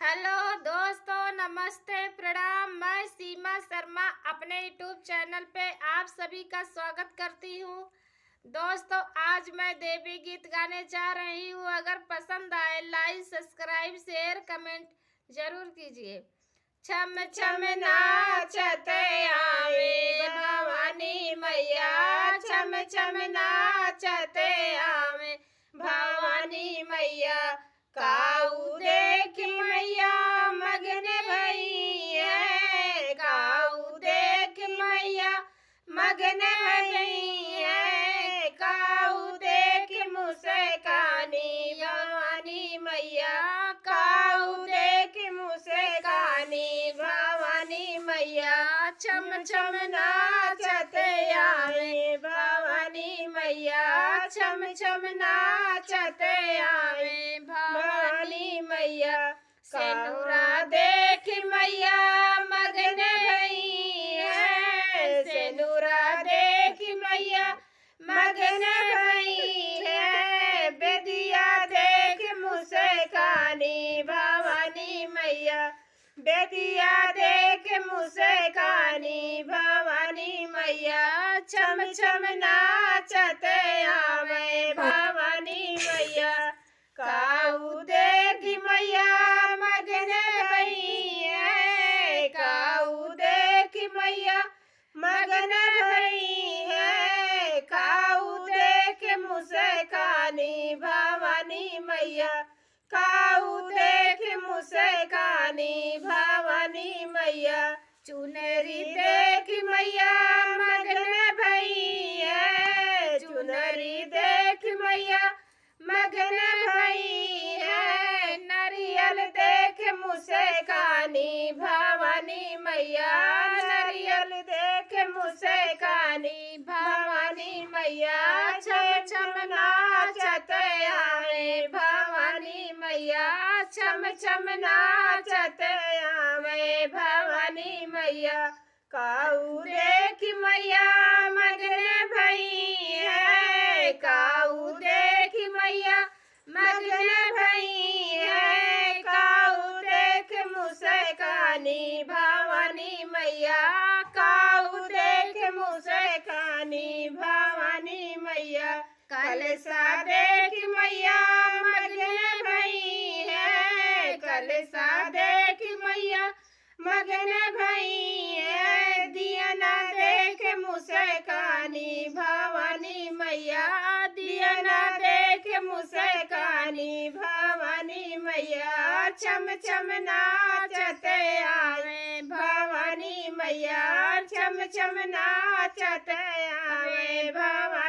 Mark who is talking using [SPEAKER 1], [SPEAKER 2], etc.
[SPEAKER 1] Hello दोस्तों, नमस्ते, प्रणाम। मैं सीमा शर्मा अपने यूट्यूब चैनल पे आप सभी का स्वागत करती हूँ। दोस्तों, आज मैं देवी गीत गाने जा रही हूँ। अगर पसंद आए लाइक, सब्सक्राइब, शेयर, कमेंट जरूर कीजिए। छम छम नाचते आवे भवानी मैया, छम छम नाचते आवे भवानी मैया। काऊ देख मैया मगन भई है, काऊ देख मैया मगन भई है, काऊ देख मुस्कानी भवानी मैया, काऊ देख मुस्कानी भवानी मैया। छम छम नाचते आवे भवानी मैया, छम छम नाचते आवे भवानी मैया। सेनुरा देख मैया मगन भई है, सेनुरा देख मैया मगन भई है, बेदिया देख मुस्कानी भवानी मैया, बेदिया देख मुस्कानी भवानी मैया। छम छम नाचते आवे भवानी मैया, काऊ देख मैया मगन भई है, काऊ देख मैया मगन भई है, काऊ देख मुस्कानी भवानी मैया, काऊ देख मुस्कानी भवानी मैया। चुनरी देख मैया मगन भई है, चुनरी देख मैया मगन भई है, नारियल देख मुस्कानी भवानी मैया, नारियल देख मुस्कानी भवानी मैया। छम छम नाचते आवे भवानी मैया, छम छम नाचते आवे भवानी मैया। काऊ देख मैया मगन भई है, काऊ देख मैया मगन भई है, काऊ देख मुस्कानी भवानी मैया, काऊ देख मुस्कानी भवानी मैया। कलसा देख मैया मगन भई है, कलसा देख मैया मगन भई है, दियना देख मुस्कानी भवानी मैया, दियना देख मुस्कानी भवानी मैया। छम छम नाचते आवे भवानी मैया, छम छम नाचते आवे भवानी।